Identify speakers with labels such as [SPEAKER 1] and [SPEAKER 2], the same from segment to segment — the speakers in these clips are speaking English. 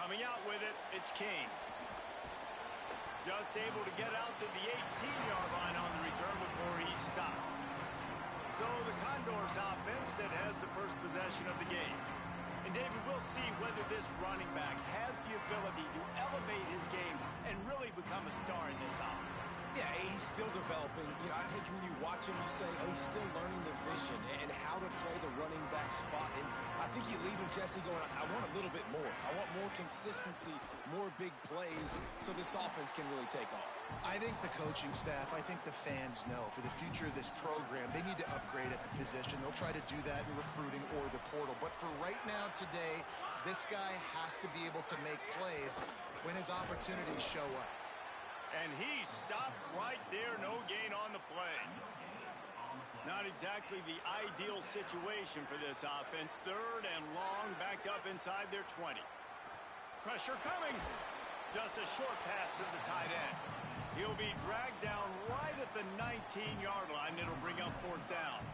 [SPEAKER 1] Coming out with it, it's King. Just able to get out to the 18-yard line on the return before he stopped. So the Condors offense that has the first possession of the game. And David, we'll see whether this running back has the ability to elevate his game and really become a star in this offense.
[SPEAKER 2] Yeah, he's still developing. You know, I think when you watch him, you say, oh, he's still learning the vision and how to play the running back spot. And I think you leave him, Jesse, going, I want a little bit more. I want more consistency, more big plays, so this offense can really take off.
[SPEAKER 3] I think the coaching staff, I think the fans know for the future of this program, they need to upgrade at the position. They'll try to do that in recruiting or the portal. But for right now, today, this guy has to be able to make plays when his opportunities show up.
[SPEAKER 1] And he stopped right there, no gain on the play. Not exactly the ideal situation for this offense. Third and long, backed up inside their 20. Pressure coming. Just a short pass to the tight end. He'll be dragged down right at the 19-yard line. It'll bring up fourth down.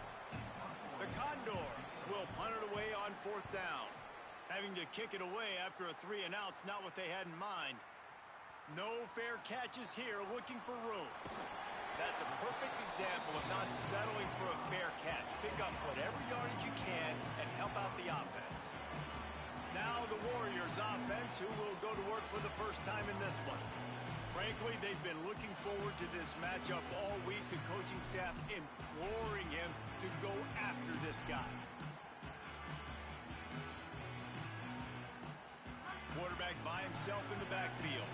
[SPEAKER 1] The Condors will punt it away on fourth down. Having to kick it away after a 3-and-out's not what they had in mind. No fair catches here, looking for room. That's a perfect example of not settling for a fair catch. Pick up whatever yardage you can and help out the offense. Now the Warriors offense, who will go to work for the first time in this one. Frankly, they've been looking forward to this matchup all week. The coaching staff imploring him to go after this guy. Quarterback by himself in the backfield.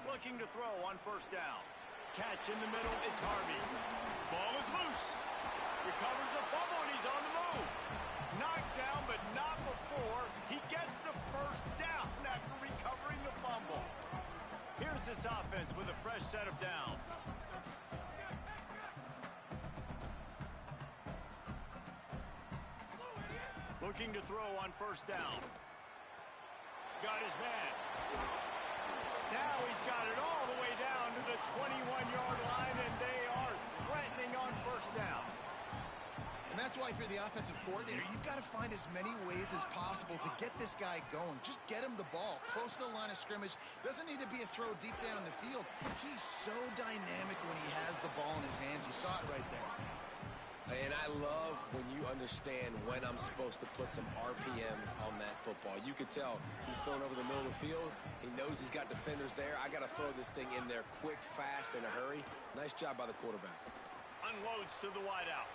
[SPEAKER 1] Looking to throw on first down. Catch in the middle, it's Harvey. Ball is loose. Recovers the fumble, and he's on the move. Knocked down, but not before. He gets the first down after recovering the fumble. Here's this offense with a fresh set of downs. Looking to throw on first down. Got his man. Now he's got it all the way down to the 21-yard line, and they are threatening on first down.
[SPEAKER 3] And that's why, if you're the offensive coordinator, you've got to find as many ways as possible to get this guy going. Just get him the ball close to the line of scrimmage. Doesn't need to be a throw deep down the field. He's so dynamic when he has the ball in his hands. You saw it right there.
[SPEAKER 2] And I love when you understand when I'm supposed to put some RPMs on that football. You could tell he's thrown over the middle of the field. He knows he's got defenders there. I got to throw this thing in there quick, fast, in a hurry. Nice job by the quarterback.
[SPEAKER 1] Unloads to the wideout.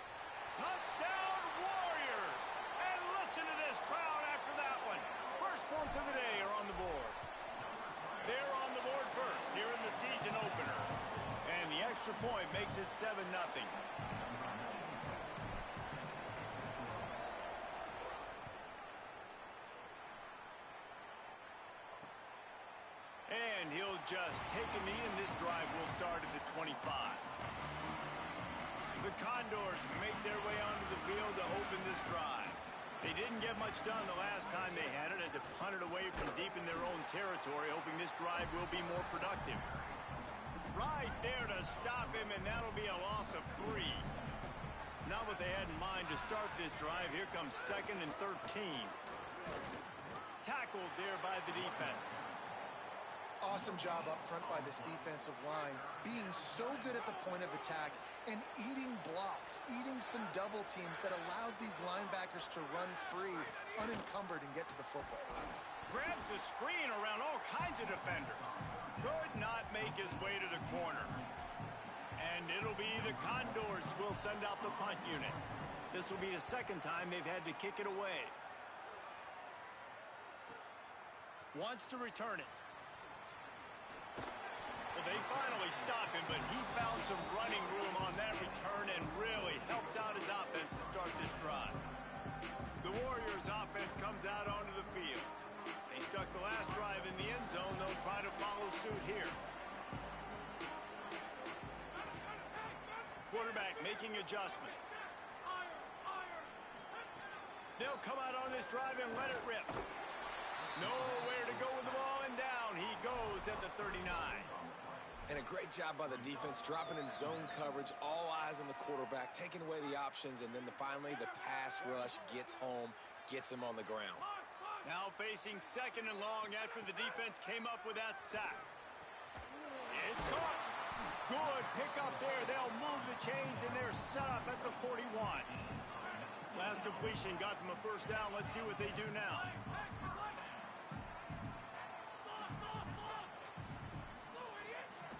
[SPEAKER 1] Touchdown, Warriors! And listen to this crowd after that one. First points of the day are on the board. They're on the board first here in the season opener. And the extra point makes it 7-0. And he'll just take a knee, and this drive will start at the 25. The Condors make their way onto the field to open this drive. They didn't get much done the last time they had it, and to punt it away from deep in their own territory, hoping this drive will be more productive. Right there to stop him, and that'll be a loss of 3. Not what they had in mind to start this drive. Here comes 2nd and 13. Tackled there by the defense.
[SPEAKER 3] Awesome job up front by this defensive line, being so good at the point of attack and eating blocks, eating some double teams that allows these linebackers to run free, unencumbered, and get to the football.
[SPEAKER 1] Grabs the screen around all kinds of defenders. Could not make his way to the corner. And it'll be the Condors will send out the punt unit. This will be the second time they've had to kick it away. Wants to return it. Well, they finally stop him, but he found some running room on that return and really helps out his offense to start this drive. The Warriors' offense comes out onto the field. They stuck the last drive in the end zone. They'll try to follow suit here. Quarterback making adjustments. They'll come out on this drive and let it rip. Nowhere to go with the ball, and down he goes at the 39.
[SPEAKER 2] And a great job by the defense, dropping in zone coverage, all eyes on the quarterback, taking away the options, and then finally the pass rush gets home, gets him on the ground.
[SPEAKER 1] Now facing 2nd and long after the defense came up with that sack. It's caught. Good pickup there. They'll move the chains, and they're set up at the 41. Last completion got them a first down. Let's see what they do now.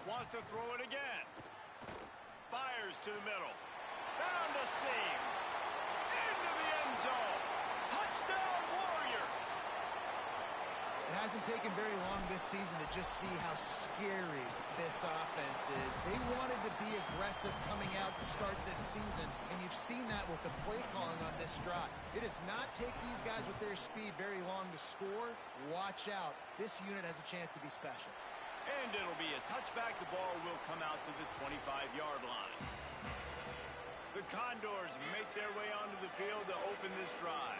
[SPEAKER 1] Wants to throw it again. Fires to the middle. Found a seam. Into the end zone. Touchdown, Warriors.
[SPEAKER 3] It hasn't taken very long this season to just see how scary this offense is. They wanted to be aggressive coming out to start this season, and you've seen that with the play calling on this drive. It does not take these guys with their speed very long to score. Watch out. This unit has a chance to be special.
[SPEAKER 1] And it'll be a touchback. The ball will come out to the 25-yard line. The Condors make their way onto the field to open this drive.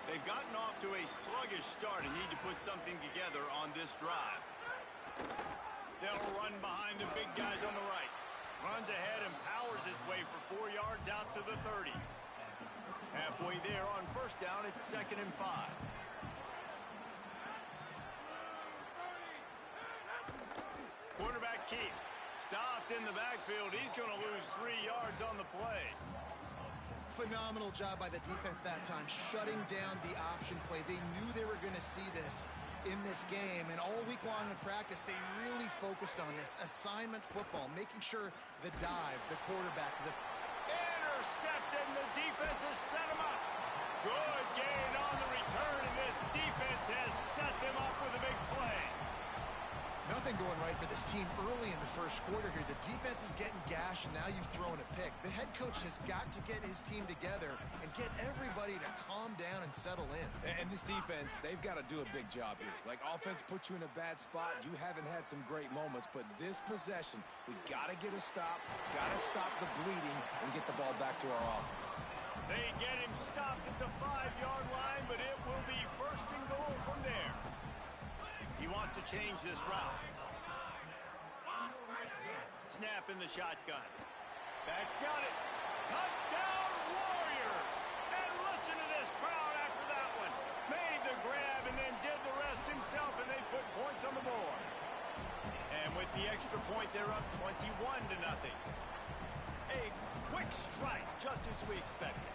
[SPEAKER 1] They've gotten off to a sluggish start and need to put something together on this drive. They'll run behind the big guys on the right. Runs ahead and powers his way for 4 yards out to the 30. Halfway there on first down, it's 2nd and 5. Quarterback keep. Stopped in the backfield. He's going to lose 3 yards on the play.
[SPEAKER 3] Phenomenal job by the defense that time, shutting down the option play. They knew they were going to see this in this game, and all week long in practice, they really focused on this assignment football, making sure the dive, the quarterback, the...
[SPEAKER 1] Intercepted, and the defense has set him up. Good gain on the return, and this defense has set them up with a big play.
[SPEAKER 3] Nothing going right for this team early in the first quarter here. The defense is getting gashed, and now you've thrown a pick. The head coach has got to get his team together and get everybody to calm down and settle in.
[SPEAKER 2] And this defense, they've got to do a big job here. Like, offense puts you in a bad spot. You haven't had some great moments, but this possession, we got to get a stop, got to stop the bleeding, and get the ball back to our offense.
[SPEAKER 1] They get him stopped at the 5-yard line, but it will be 1st and goal from there. He wants to change this route. Snap in the shotgun. Back's got it. Touchdown, Warriors! And listen to this crowd after that one. Made the grab and then did the rest himself, and they put points on the board. And with the extra point, they're up 21-0. A quick strike, just as we expected.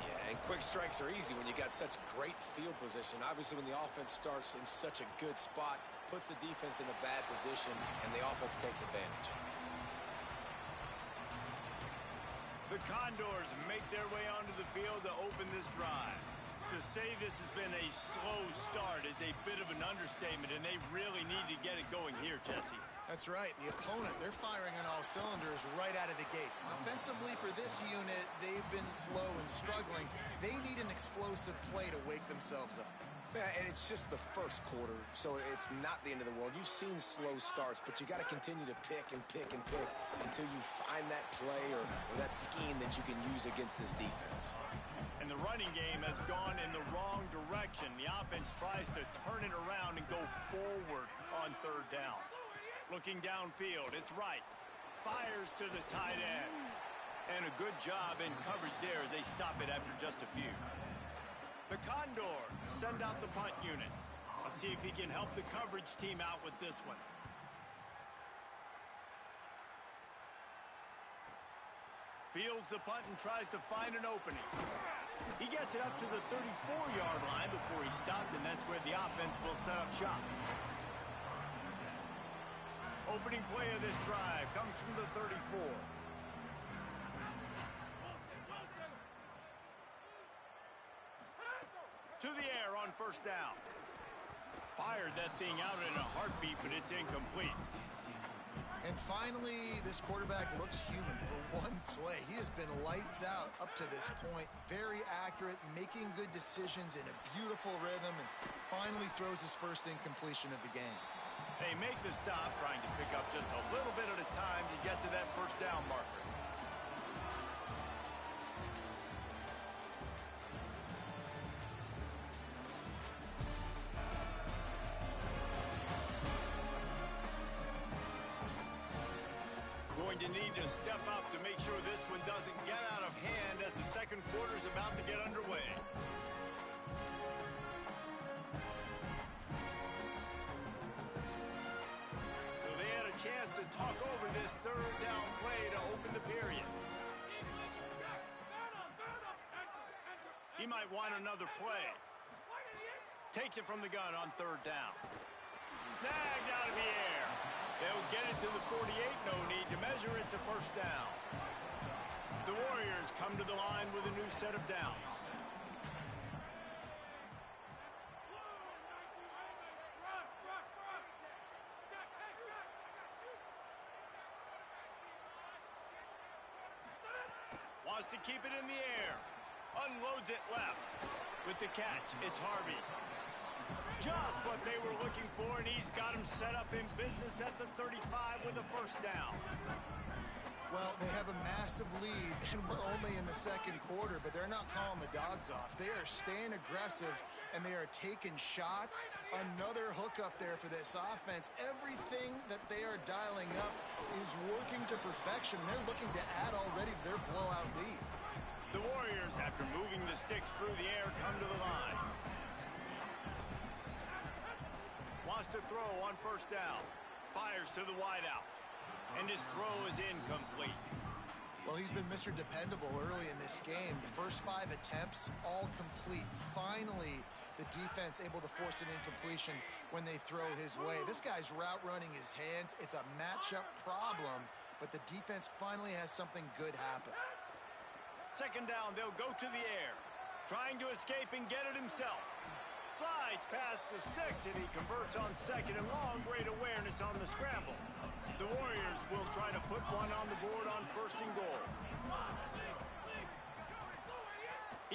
[SPEAKER 2] Yeah, and quick strikes are easy when you got such great field position. Obviously, when the offense starts in such a good spot, puts the defense in a bad position, and the offense takes advantage.
[SPEAKER 1] The Condors make their way onto the field to open this drive. To say this has been a slow start is a bit of an understatement, and they really need to get it going here, Jesse.
[SPEAKER 3] That's right. The opponent, they're firing on all cylinders right out of the gate. Offensively for this unit, they've been slow and struggling. They need an explosive play to wake themselves up.
[SPEAKER 2] Yeah, and it's just the first quarter, so it's not the end of the world. You've seen slow starts, but you got to continue to pick and pick and pick until you find that play or that scheme that you can use against this defense.
[SPEAKER 1] And the running game has gone in the wrong direction. The offense tries to turn it around and go forward on 3rd down. Looking downfield, it's right. Fires to the tight end. And a good job in coverage there as they stop it after just a few. The Condors send out the punt unit. Let's see if he can help the coverage team out with this one. Fields the punt and tries to find an opening. He gets it up to the 34-yard line before he stopped, and that's where the offense will set up shop. Opening play of this drive comes from the 34. To the air on first down. Fired that thing out in a heartbeat, but it's incomplete.
[SPEAKER 3] And finally, this quarterback looks human for one play. He has been lights out up to this point. Very accurate, making good decisions in a beautiful rhythm, and finally throws his first incompletion of the game.
[SPEAKER 1] They make the stop, trying to pick up just a little bit at a time to get to that first down marker. going to need to step up to make sure this one doesn't get out of hand as the second quarter is about to get underway. So they had a chance to talk over this third down play to open the period. He might want another play. Takes it from the gun on third down. Snagged out of the air. They'll get it to the 48. No need to measure it to first down. The Warriors come to the line with a new set of downs. Wants to keep it in the air. Unloads it left. With the catch, it's Harvey. Just what they were looking for, and he's got him set up in business at the 35 with a first down.
[SPEAKER 3] Well, they have a massive lead, and we're only in the second quarter, but they're not calling the dogs off. They are staying aggressive, and they are taking shots. Another hookup there for this offense. Everything that they are dialing up is working to perfection. They're looking to add already to their blowout lead.
[SPEAKER 1] The Warriors, after moving the sticks through the air, come to the line. Wants to throw on first down. Fires to the wideout. And his throw is incomplete.
[SPEAKER 3] Well, he's been Mr. Dependable early in this game. The first 5 attempts, all complete. Finally, the defense able to force an incompletion when they throw his way. This guy's route running his hands. It's a matchup problem, but the defense finally has something good happen.
[SPEAKER 1] Second down, they'll go to the air. Trying to escape and get it himself. Slides past the sticks, and he converts on second and long. Great awareness on the scramble. The Warriors will try to put one on the board on first and goal.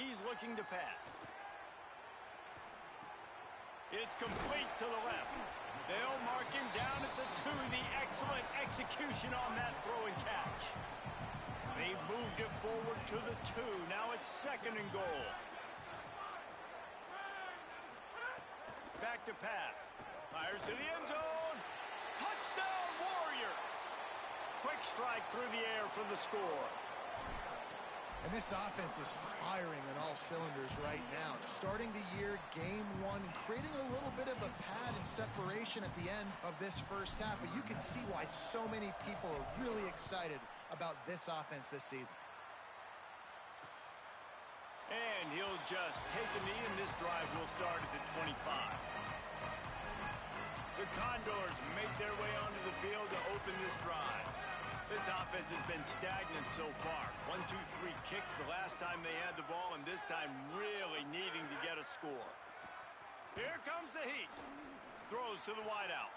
[SPEAKER 1] He's looking to pass. It's complete to the left. They'll mark him down at the 2. The excellent execution on that throw and catch. They've moved it forward to the 2. Now it's second and goal. Back to pass. Fires to the end zone. Touchdown, Warriors! Quick strike through the air for the score.
[SPEAKER 3] And this offense is firing on all cylinders right now. Starting the year, game 1, creating a little bit of a pad and separation at the end of this first half. But you can see why so many people are really excited about this offense this season.
[SPEAKER 1] And he'll just take a knee, and this drive will start at the 25. The Condors make their way onto the field to open this drive. This offense has been stagnant so far. 1-2-3 kick the last time they had the ball, and this time really needing to get a score. Here comes the heat. Throws to the wideout.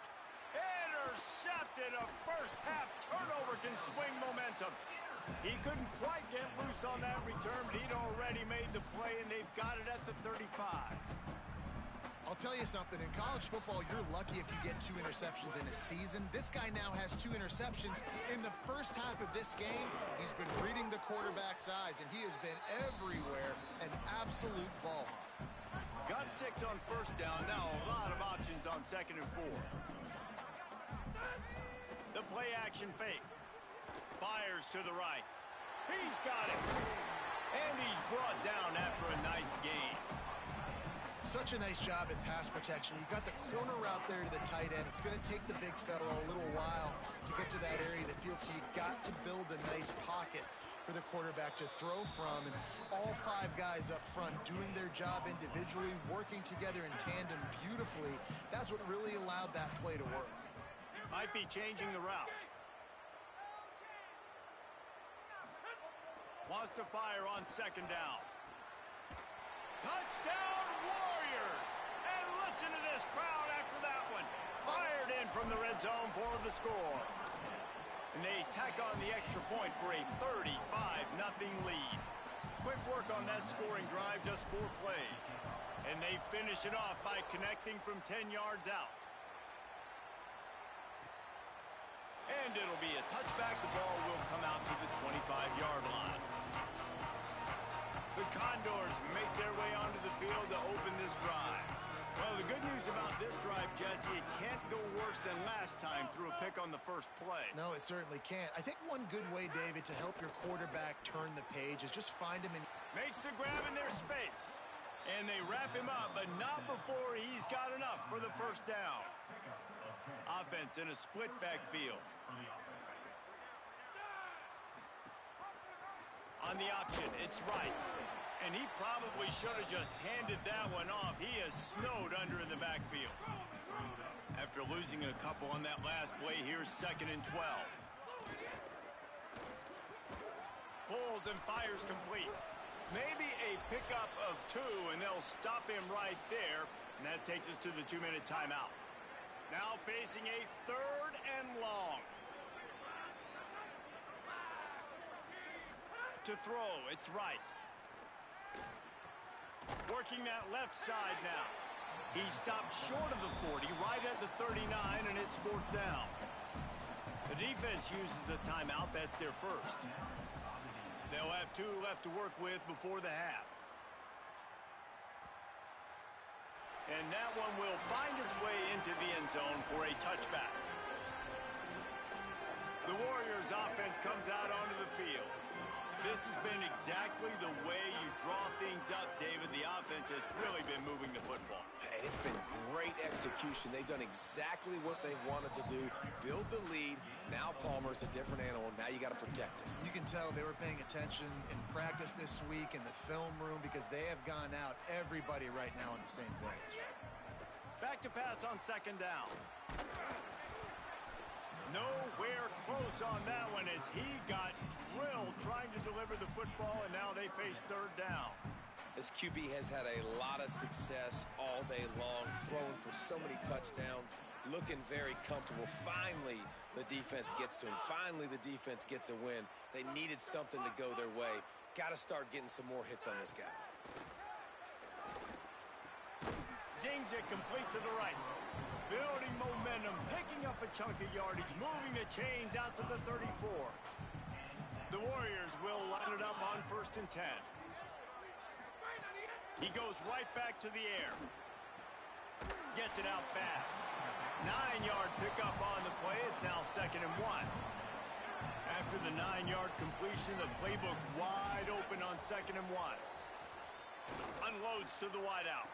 [SPEAKER 1] Intercepted. A first half turnover can swing momentum. He couldn't quite get loose on that return, but he'd already made the play, and they've got it at the 35.
[SPEAKER 3] I'll tell you something. In college football, you're lucky if you get 2 interceptions in a season. This guy now has 2 interceptions. In the first half of this game, he's been reading the quarterback's eyes, and he has been everywhere, an absolute ball hawk.
[SPEAKER 1] Got 6 on first down. Now a lot of options on second and 4. The play action fake. Fires to the right. He's got it. And he's brought down after a nice gain.
[SPEAKER 3] Such a nice job in pass protection. You got the corner route there to the tight end. It's going to take the big fellow a little while to get to that area of the field, so you got to build a nice pocket for the quarterback to throw from. And all 5 guys up front doing their job individually, working together in tandem beautifully. That's what really allowed that play to work.
[SPEAKER 1] Might be changing the route. Wants to fire on second down. Touchdown, Warriors! And listen to this crowd after that one. Fired in from the red zone for the score. And they tack on the extra point for a 35-0 lead. Quick work on that scoring drive, just 4 plays. And they finish it off by connecting from 10 yards out. And it'll be a touchback. The ball will come out to the 25-yard line. The Condors make their way onto the field to open this drive. Well, the good news about this drive, Jesse, it can't go worse than last time through a pick on the first play.
[SPEAKER 3] No, it certainly can't. I think one good way, David, to help your quarterback turn the page is just find him in.
[SPEAKER 1] Makes the grab in their space. And they wrap him up, but not before he's got enough for the first down. Offense in a split backfield. On the option, it's right. And he probably should have just handed that one off. He is snowed under in the backfield. After losing a couple on that last play, here's 2nd and 12. Pulls and fires complete. Maybe a pickup of 2, and they'll stop him right there. And that takes us to the 2-minute timeout. Now facing a 3rd and long. To throw, it's right. Working that left side now. He stopped short of the 40, right at the 39, and it's 4th down. The defense uses a timeout. That's their first. They'll have 2 left to work with before the half. And that one will find its way into the end zone for a touchback. The Warriors' offense comes out onto the field. This has been exactly the way you draw things up, David. The offense has really been moving the football.
[SPEAKER 2] And it's been great execution. They've done exactly what they've wanted to do. Build the lead. Now Palmer's a different animal. Now you got to protect him.
[SPEAKER 3] You can tell they were paying attention in practice this week in the film room because they have gone out, everybody right now on the same page.
[SPEAKER 1] Back to pass on 2nd down. Nowhere close on that one as he got drilled trying to deliver the football, and now they face 3rd down.
[SPEAKER 2] This QB has had a lot of success all day long, throwing for so many touchdowns, looking very comfortable. Finally, the defense gets to him. Finally, the defense gets a win. They needed something to go their way. Got to start getting some more hits on this guy.
[SPEAKER 1] Zings it complete to the right. Building momentum, picking up a chunk of yardage, moving the chains out to the 34. The Warriors will line it up on 1st and 10. He goes right back to the air. Gets it out fast. 9-yard pickup on the play. It's now 2nd and 1. After the 9-yard completion, the playbook wide open on 2nd and 1. Unloads to the wideout.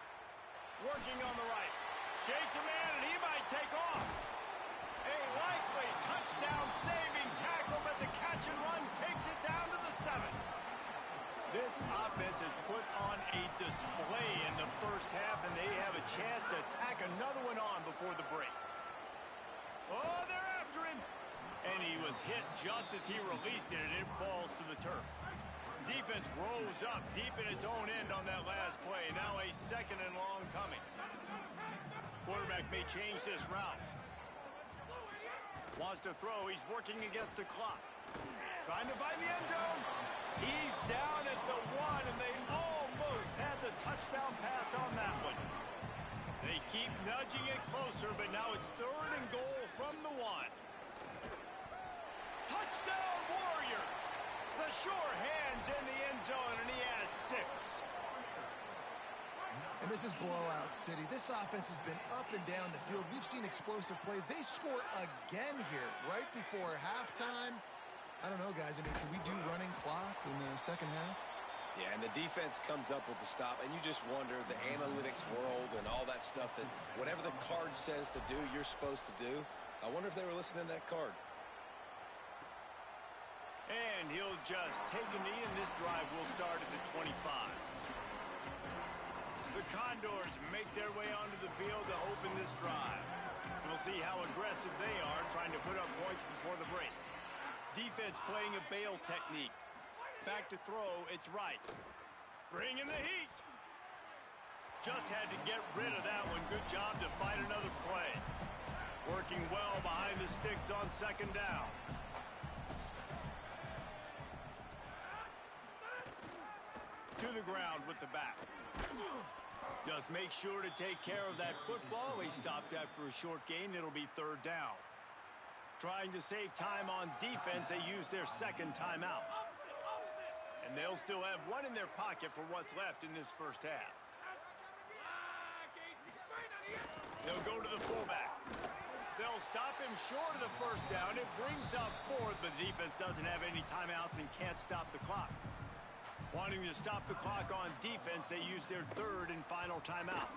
[SPEAKER 1] Working on the right. Shakes a man, and he might take off. A likely touchdown-saving tackle, but the catch and run takes it down to the 7. This offense has put on a display in the first half, and they have a chance to tack another one on before the break. Oh, they're after him. And he was hit just as he released it, and it falls to the turf. Defense rose up deep in its own end on that last play. Now a 2nd and long coming. Quarterback may change this route. Wants to throw. He's working against the clock. Trying to find the end zone. He's down at the 1, and they almost had the touchdown pass on that one. They keep nudging it closer, but now it's 3rd and goal from the 1. Touchdown Warriors! The sure hands in the end zone, and he has 6.
[SPEAKER 3] And this is blowout city. This offense has been up and down the field. We've seen explosive plays. They score again here right before halftime. I don't know, guys. I mean, can we do running clock in the second half?
[SPEAKER 2] Yeah, and the defense comes up with the stop, and you just wonder, the analytics world and all that stuff, that whatever the card says to do, you're supposed to do. I wonder if they were listening to that card.
[SPEAKER 1] And he'll just take a knee, and this drive will start at the 25. The Condors make their way onto the field to open this drive. We'll see how aggressive they are trying to put up points before the break. Defense playing a bail technique. Back to throw, it's right. Bringing the heat. Just had to get rid of that one. Good job to fight another play. Working well behind the sticks on 2nd down. To the ground with the back. Just make sure to take care of that football. He stopped after a short gain. It'll be 3rd down. Trying to save time on defense, they use their 2nd timeout. And they'll still have one in their pocket for what's left in this first half. They'll go to the fullback. They'll stop him short of the first down. It brings up fourth, but the defense doesn't have any timeouts and can't stop the clock. Wanting to stop the clock on defense, they use their third and final timeout.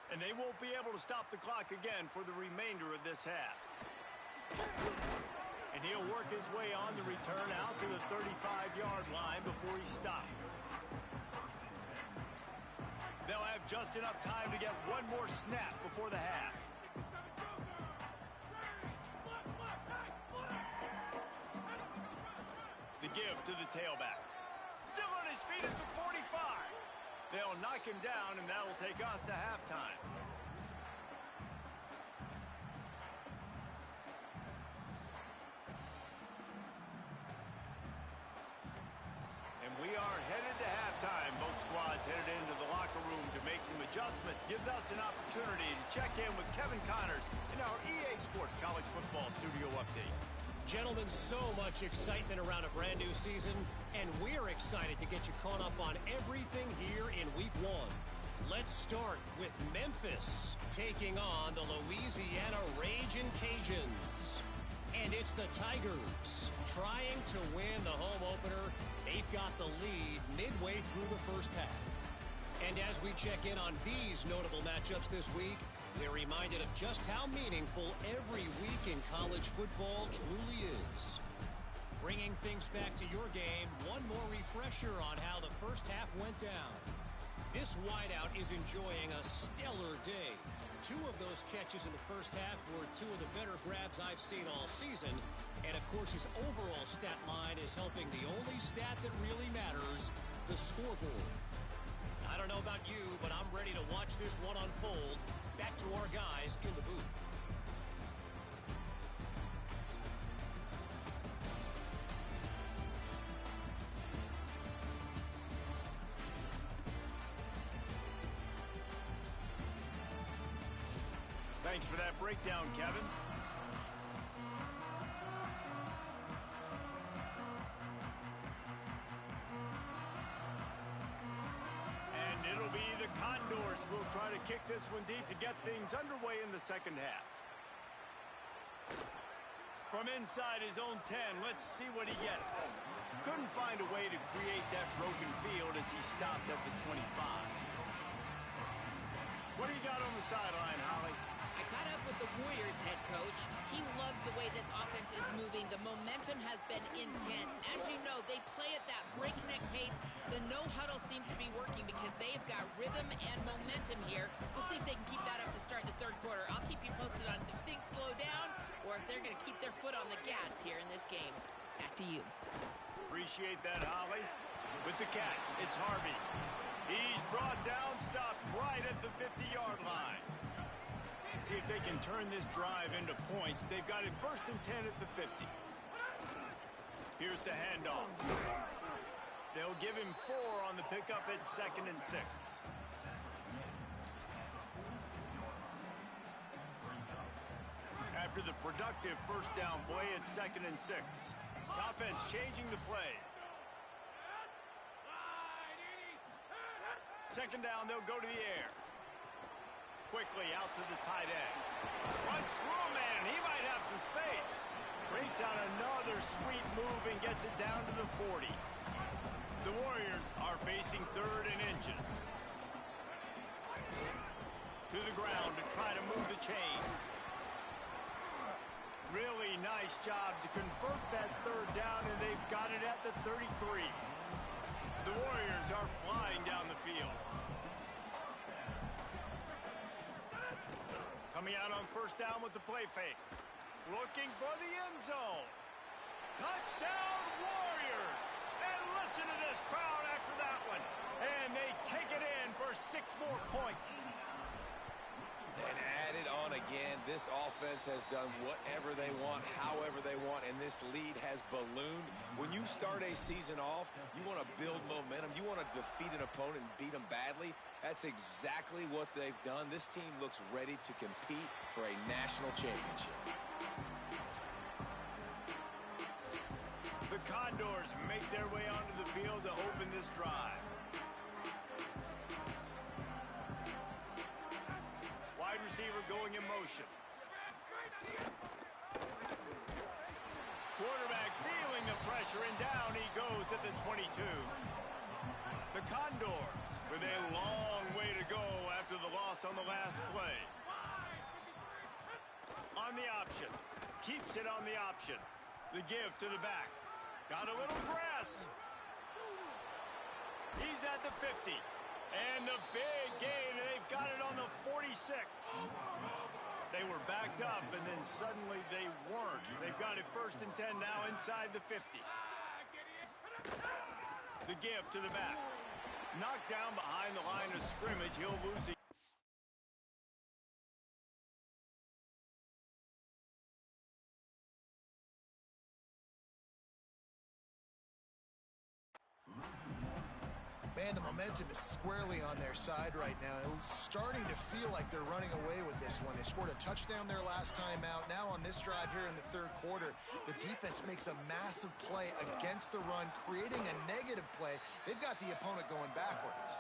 [SPEAKER 1] And they won't be able to stop the clock again for the remainder of this half. And he'll work his way on the return out to the 35-yard line before he stopped. They'll have just enough time to get one more snap before the half. The give to the tailback. Still on his feet at the 45. They'll knock him down, and that'll take us to halftime. And we are headed to halftime. Both squads headed into the locker room to make some adjustments. Gives us an opportunity to check in with Kevin Connors in our EA Sports College Football Studio Update.
[SPEAKER 4] Gentlemen, so much excitement around a brand new season, and we're excited to get you caught up on everything here in Week 1. Let's start with Memphis taking on the Louisiana Ragin' Cajuns. And it's the Tigers trying to win the home opener. They've got the lead midway through the first half. And as we check in on these notable matchups this week, we're reminded of just how meaningful every week in college football truly is. Bringing things back to your game, one more refresher on how the first half went down. This wideout is enjoying a stellar day. 2 of those catches in the first half were 2 of the better grabs I've seen all season. And of course, his overall stat line is helping the only stat that really matters, the scoreboard. I don't know about you, but I'm ready to watch this one unfold. Back to our guys in the booth.
[SPEAKER 1] Thanks for that breakdown, Kevin. And it'll be the Condors who will try to kick this one deep to get things underway in the second half. From inside his own 10, let's see what he gets. Couldn't find a way to create that broken field as he stopped at the 25. What do you got on the sideline, Holly?
[SPEAKER 5] I caught up with the Warriors head coach. He loves the way this offense is moving. The momentum has been intense. As you know, they play at that breakneck pace. The no-huddle seems to be working because they've got rhythm and momentum here. We'll see if they can keep that up to start the third quarter. I'll keep you posted on if things slow down or if they're going to keep their foot on the gas here in this game. Back to you.
[SPEAKER 1] Appreciate that, Holly. With the catch, it's Harvey. He's brought down, stopped right at the 50-yard line. See if they can turn this drive into points. They've got it 1st and 10 at the 50. Here's the handoff. They'll give him 4 on the pickup at 2nd and 6. After the productive first down play at 2nd and 6. Offense changing the play. 2nd down, they'll go to the air. Quickly out to the tight end. Runs through a man, and he might have some space. Breaks out another sweet move and gets it down to the 40. The Warriors are facing 3rd and inches. To the ground to try to move the chains. Really nice job to convert that 3rd down, and they've got it at the 33. The Warriors are flying down the field. Coming out on 1st down with the play fake. Looking for the end zone. Touchdown, Warriors! And listen to this crowd after that one. And they take it in for 6 more points.
[SPEAKER 2] And added on again, this offense has done whatever they want, however they want, and this lead has ballooned. When you start a season off, you want to build momentum. You want to defeat an opponent and beat them badly. That's exactly what they've done. This team looks ready to compete for a national championship.
[SPEAKER 1] The Condors make their way onto the field to open this drive. receiver going in motion. Quarterback feeling the pressure, and down he goes at the 22. The Condors with a long way to go after the loss on the last play. On the option. Keeps it on the option. The give to the back. Got a little grass. He's at the 50. And the big gain, and they've got it on the 46. They were backed up, and then suddenly they weren't. They've got it 1st and 10 now inside the 50. The give to the back. Knocked down behind the line of scrimmage. He'll lose it.
[SPEAKER 3] Man, the momentum is squarely on their side right now. It's starting to feel like they're running away with this one. They scored a touchdown their last time out. Now on this drive here in the 3rd quarter, the defense makes a massive play against the run, creating a negative play. They've got the opponent going backwards.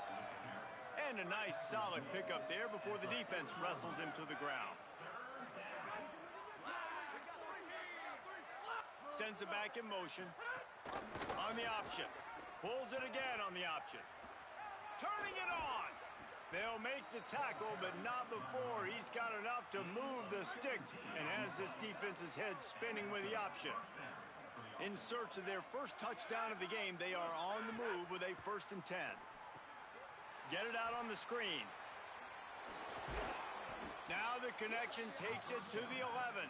[SPEAKER 1] And a nice solid pickup there before the defense wrestles him to the ground. Sends it back in motion. On the option. Pulls it again on the option. Turning it on. They'll make the tackle, but not before he's got enough to move the sticks and has this defense's head spinning with the option. In search of their first touchdown of the game, they are on the move with a 1st and 10. Get it out on the screen. Now the connection takes it to the 11.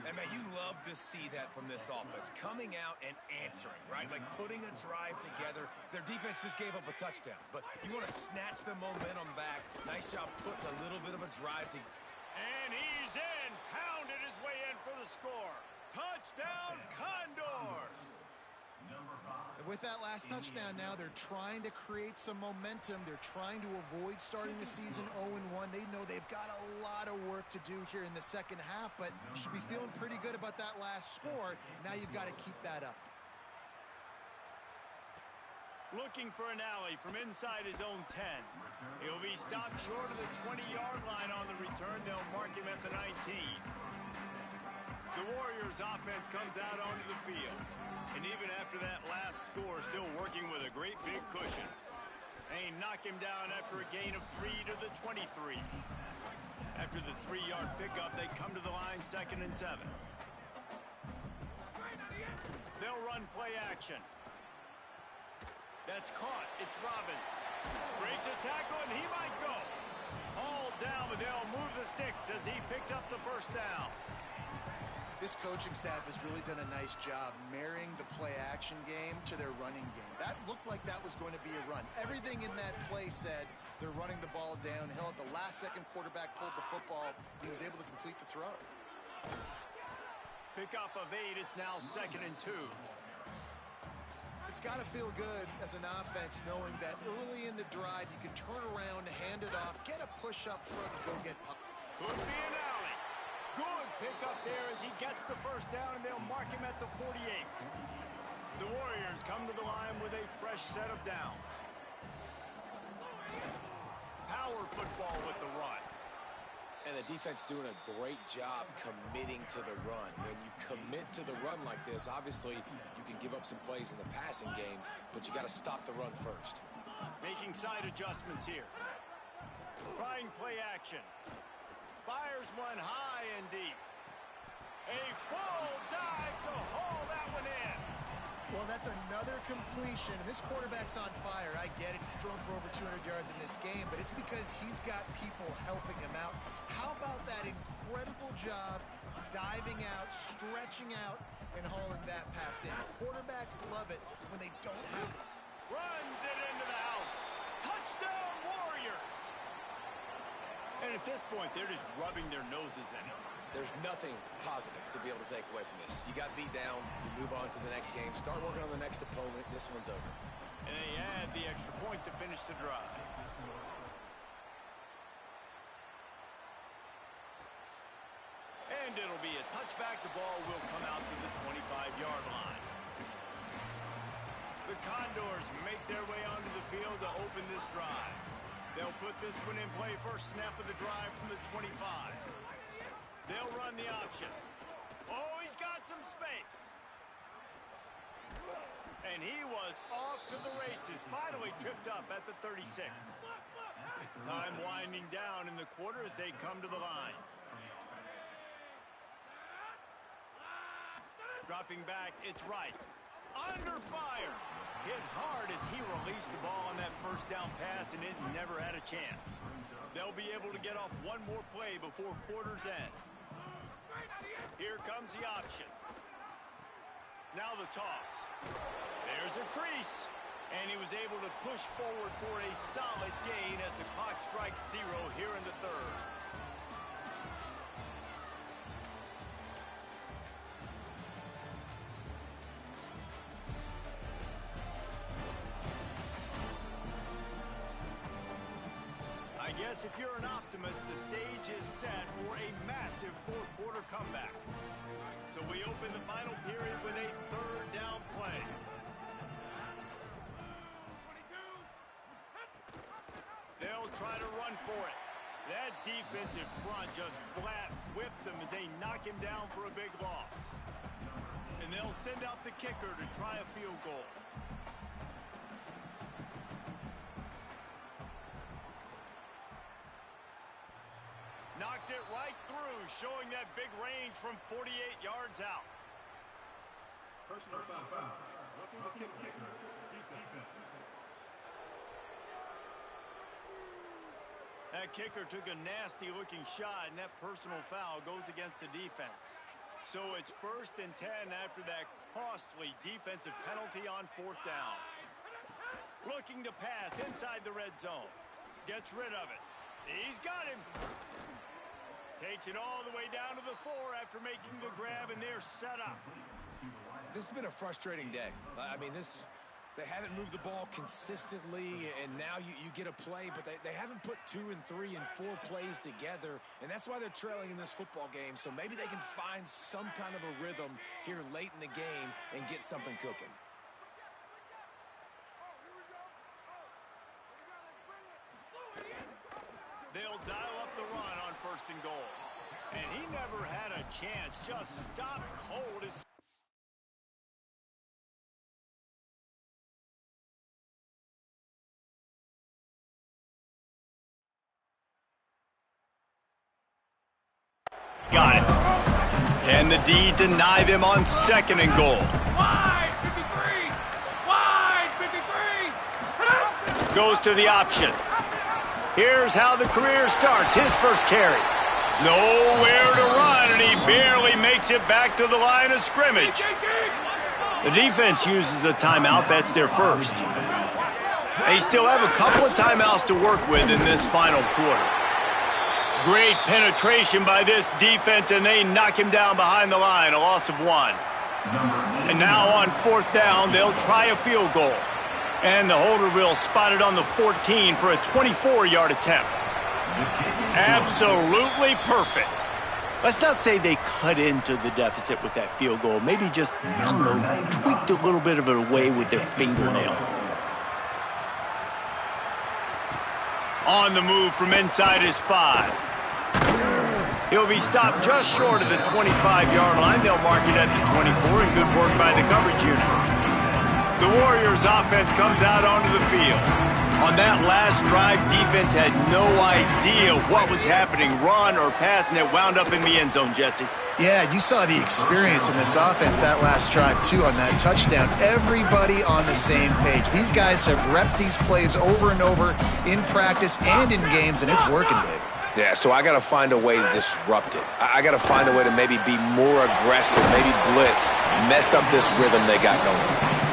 [SPEAKER 2] And, man, you love to see that from this offense. Coming out and answering, right? Like putting a drive together. Their defense just gave up a touchdown. But you want to snatch the momentum back. Nice job putting a little bit of a drive to...
[SPEAKER 1] And he's in. Pounded his way in for the score. Touchdown, Condors!
[SPEAKER 3] And with that last touchdown now, they're trying to create some momentum. They're trying to avoid starting the season 0-1. They know they've got a lot of work to do here in the second half, but you should be feeling pretty good about that last score. Now you've got to keep that up.
[SPEAKER 1] Looking for an alley from inside his own 10. He'll be stopped short of the 20-yard line on the return. They'll mark him at the 19. The Warriors offense comes out onto the field. And even after that last score, still working with a great big cushion. They knock him down after a gain of 3 to the 23. After the 3-yard pickup, they come to the line 2nd and 7. They'll run play action. That's caught. It's Robbins. Breaks a tackle, and he might go. Hauled down, but they'll move the sticks as he picks up the 1st down.
[SPEAKER 3] This coaching staff has really done a nice job marrying the play-action game to their running game. That looked like that was going to be a run. Everything in that play said they're running the ball downhill. At the last second, quarterback pulled the football. He was able to complete the throw.
[SPEAKER 1] Pickup of 8. It's now 2nd and 2.
[SPEAKER 3] It's got to feel good as an offense knowing that early in the drive you can turn around, hand it off, get a push up front, and go get pumped.
[SPEAKER 1] Could be an alley. Good pickup there as he gets the 1st down, and they'll mark him at the 48. The Warriors come to the line with a fresh set of downs. Power football with the run.
[SPEAKER 2] And the defense doing a great job committing to the run. When you commit to the run like this, obviously you can give up some plays in the passing game, but you got to stop the run first.
[SPEAKER 1] Making side adjustments here. Trying play action. Fires one high and deep. A full dive to haul that one in.
[SPEAKER 3] Well, that's another completion. This quarterback's on fire. I get it. He's thrown for over 200 yards in this game, but it's because he's got people helping him out. How about that incredible job diving out, stretching out, and hauling that pass in? Quarterbacks love it when they don't have it.
[SPEAKER 1] Runs it into the house. Touchdown, Warriors. And at this point, they're just rubbing their noses in it.
[SPEAKER 2] There's nothing positive to be able to take away from this. You got beat down, you move on to the next game, start working on the next opponent, this one's over.
[SPEAKER 1] And they add the extra point to finish the drive. And it'll be a touchback. The ball will come out to the 25-yard line. The Condors make their way onto the field to open this drive. They'll put this one in play first snap of the drive from the 25. They'll run the option. Oh, he's got some space. And he was off to the races, finally tripped up at the 36. Time winding down in the quarter as they come to the line. Dropping back, it's right. Under fire. Hit hard as he released the ball on that first down pass, and it never had a chance. They'll be able to get off one more play before quarter's end. Here comes the option. Now the toss. There's a crease. And he was able to push forward for a solid gain as the clock strikes 0 here in the third. I guess if you're an optimist, the stage is set for a massive fourth quarter comeback. So we open the final period with a third down play. They'll try to run for it. That defensive front just flat whipped them as they knock him down for a big loss. And they'll send out the kicker to try a field goal. Knocked it right through, showing that big range from 48 yards out.
[SPEAKER 6] Personal foul. Roughing the kicker. Defense.
[SPEAKER 1] That kicker took a nasty-looking shot, and that personal foul goes against the defense. So it's 1st and 10 after that costly defensive penalty on 4th down. Looking to pass inside the red zone. Gets rid of it. He's got him. Takes it all the way down to the 4 after making the grab, and they're set up.
[SPEAKER 2] This has been a frustrating day. I mean, they haven't moved the ball consistently, and now you get a play, but they haven't put 2 and 3 and 4 plays together, and that's why they're trailing in this football game. So maybe they can find some kind of a rhythm here late in the game and get something cooking.
[SPEAKER 1] They'll dial up the run on 1st and goal. And he never had a chance. Just stopped cold as... Got it. And the D deny them on 2nd and goal.
[SPEAKER 7] Wide 53! Wide 53!
[SPEAKER 1] Goes to the option. Here's how the career starts. His first carry. Nowhere to run, and he barely makes it back to the line of scrimmage. The defense uses a timeout. That's their first. They still have a couple of timeouts to work with in this final quarter. Great penetration by this defense, and they knock him down behind the line, a loss of 1. And now on 4th down, they'll try a field goal. And the holder will spot it on the 14 for a 24-yard attempt. Absolutely perfect. Let's not say they cut into the deficit with that field goal. Maybe just, I don't know, tweaked a little bit of it away with their fingernail. On the move from inside his 5. He'll be stopped just short of the 25-yard line. They'll mark it at the 24, and good work by the coverage unit. The Warriors offense comes out onto the field. On that last drive, defense had no idea what was happening, run or pass, and it wound up in the end zone, Jesse.
[SPEAKER 3] Yeah, you saw the experience in this offense that last drive, too, on that touchdown. Everybody on the same page. These guys have repped these plays over and over in practice and in games, and it's working, Dave.
[SPEAKER 2] Yeah, so I got to find a way to disrupt it. I got to find a way to maybe be more aggressive, maybe blitz, mess up this rhythm they got going.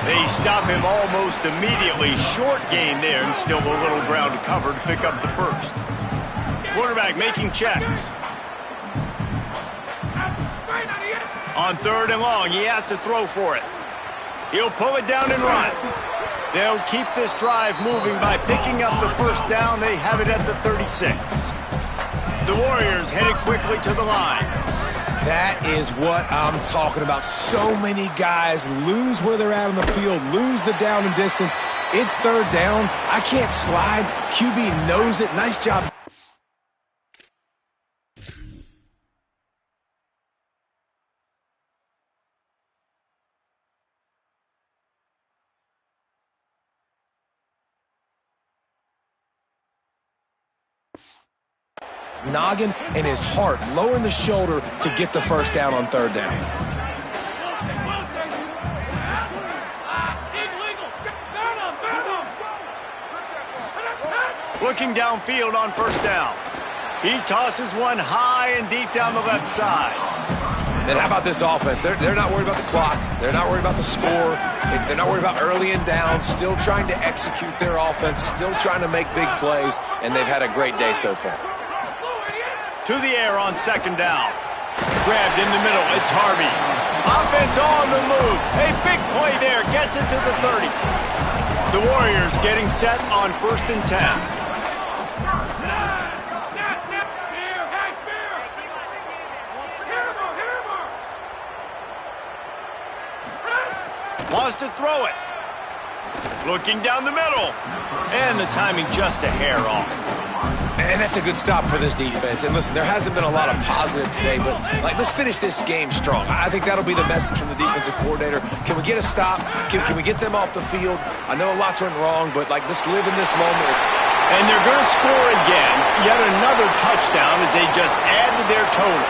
[SPEAKER 1] They stop him almost immediately. Short gain there, and still a little ground to cover to pick up the first. Quarterback making checks. On 3rd and long, he has to throw for it. He'll pull it down and run. They'll keep this drive moving by picking up the first down. They have it at the 36. The Warriors headed quickly to the line.
[SPEAKER 2] That is what I'm talking about. So many guys lose where they're at on the field, lose the down and distance. It's third down. I can't slide. QB knows it. Nice job. Noggin and his heart, lowering the shoulder to get the first down on third down.
[SPEAKER 1] Looking downfield on first down. He tosses one high and deep down the left side.
[SPEAKER 2] And how about this offense? They're not worried about the clock. They're not worried about the score. They're not worried about early and down. Still trying to execute their offense. Still trying to make big plays. And they've had a great day so far.
[SPEAKER 1] To the air on second down. Grabbed in the middle. It's Harvey. Offense on the move. A big play there. Gets it to the 30. The Warriors getting set on 1st and 10. Wants to throw it. Looking down the middle. And the timing just a hair off.
[SPEAKER 2] And that's a good stop for this defense. And listen, there hasn't been a lot of positive today, but let's finish this game strong. I think that'll be the message from the defensive coordinator. Can we get a stop? Can we get them off the field? I know lots went wrong, but let's live in this moment.
[SPEAKER 1] And they're going to score again. Yet another touchdown as they just add to their total.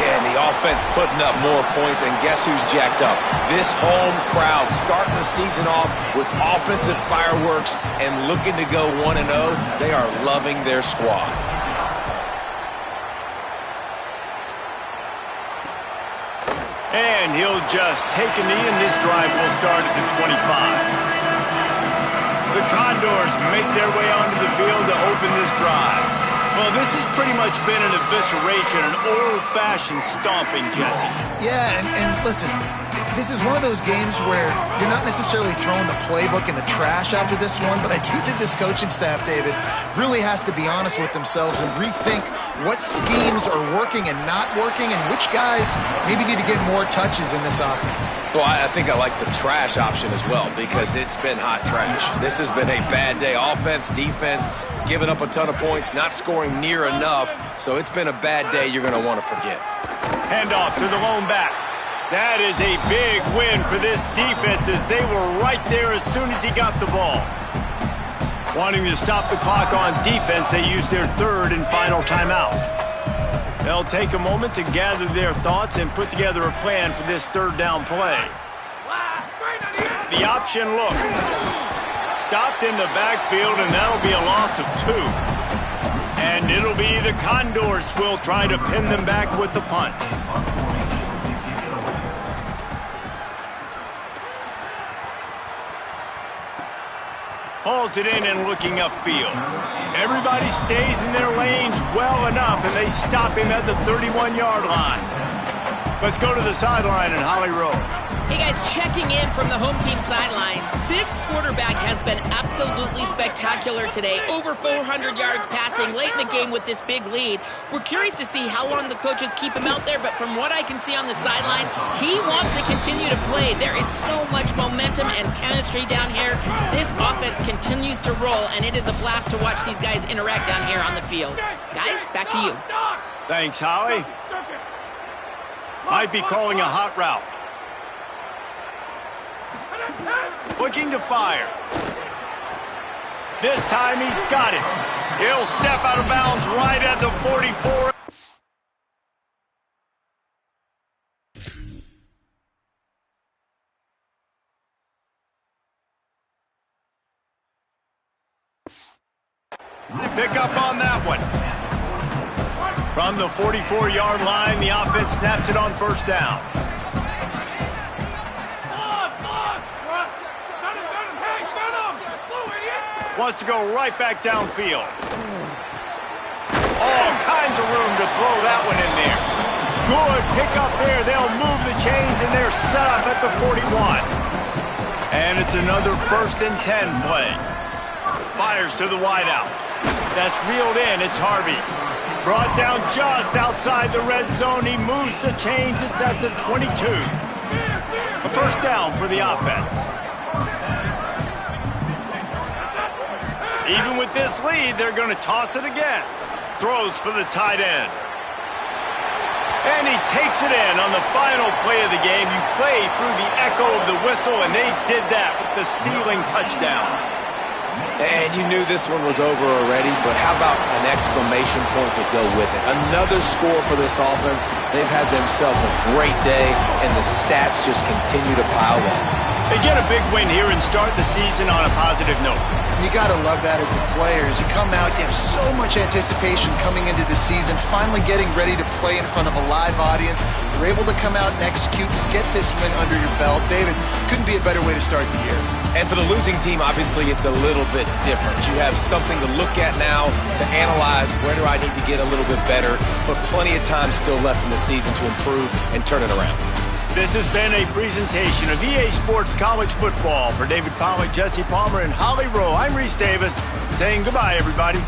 [SPEAKER 2] Yeah, and the offense putting up more points, and guess who's jacked up? This home crowd starting the season off with offensive fireworks and looking to go 1-0. They are loving their squad.
[SPEAKER 1] And he'll just take a knee, and this drive will start at the 25. The Condors make their way onto the field to open this drive. Well, this has pretty much been an evisceration, an old-fashioned stomping, Jesse.
[SPEAKER 3] Yeah, and listen, this is one of those games where you're not necessarily throwing the playbook in the trash after this one, but I do think this coaching staff, David, really has to be honest with themselves and rethink what schemes are working and not working and which guys maybe need to get more touches in this offense.
[SPEAKER 2] Well, I think I like the trash option as well because it's been hot trash. This has been a bad day. Offense, defense, giving up a ton of points, not scoring near enough. So it's been a bad day you're going to want to forget.
[SPEAKER 1] Handoff to the lone back. That is a big win for this defense as they were right there as soon as he got the ball. Wanting to stop the clock on defense, they use their third and final timeout. They'll take a moment to gather their thoughts and put together a plan for this third down play. The option look. Stopped in the backfield, and that'll be a loss of 2. And it'll be the Condors will try to pin them back with the punt. Hauls it in and looking upfield. Everybody stays in their lanes well enough, and they stop him at the 31-yard line. Let's go to the sideline in Holly Rowe.
[SPEAKER 5] Hey guys, checking in from the home team sidelines. This quarterback has been absolutely spectacular today. Over 400 yards passing late in the game with this big lead. We're curious to see how long the coaches keep him out there, but from what I can see on the sideline, he wants to continue to play. There is so much momentum and chemistry down here. This offense continues to roll, and it is a blast to watch these guys interact down here on the field. Guys, back to you.
[SPEAKER 1] Thanks, Howie. Might be calling a hot route. Looking to fire. This time he's got it. He'll step out of bounds right at the 44. Pick up on that one. From the 44-yard line, the offense snaps it on first down. Wants to go right back downfield. All kinds of room to throw that one in there. Good pick up there. They'll move the chains, and they're set up at the 41. And it's another 1st and 10 play. Fires to the wideout. That's reeled in. It's Harvey. Brought down just outside the red zone. He moves the chains. It's at the 22. A first down for the offense. Even with this lead, they're going to toss it again. Throws for the tight end. And he takes it in on the final play of the game. You play through the echo of the whistle, and they did that with the sealing touchdown.
[SPEAKER 2] And you knew this one was over already, but how about an exclamation point to go with it? Another score for this offense. They've had themselves a great day, and the stats just continue to pile up.
[SPEAKER 1] They get a big win here and start the season on a positive note.
[SPEAKER 3] You got to love that as the players. You come out, you have so much anticipation coming into the season, finally getting ready to play in front of a live audience. You're able to come out and execute and get this win under your belt. David, couldn't be a better way to start the year.
[SPEAKER 2] And for the losing team, obviously, it's a little bit different. You have something to look at now, to analyze where do I need to get a little bit better, but plenty of time still left in the season to improve and turn it around.
[SPEAKER 1] This has been a presentation of EA Sports College Football. For David Pollack, Jesse Palmer, and Holly Rowe, I'm Reese Davis saying goodbye, everybody.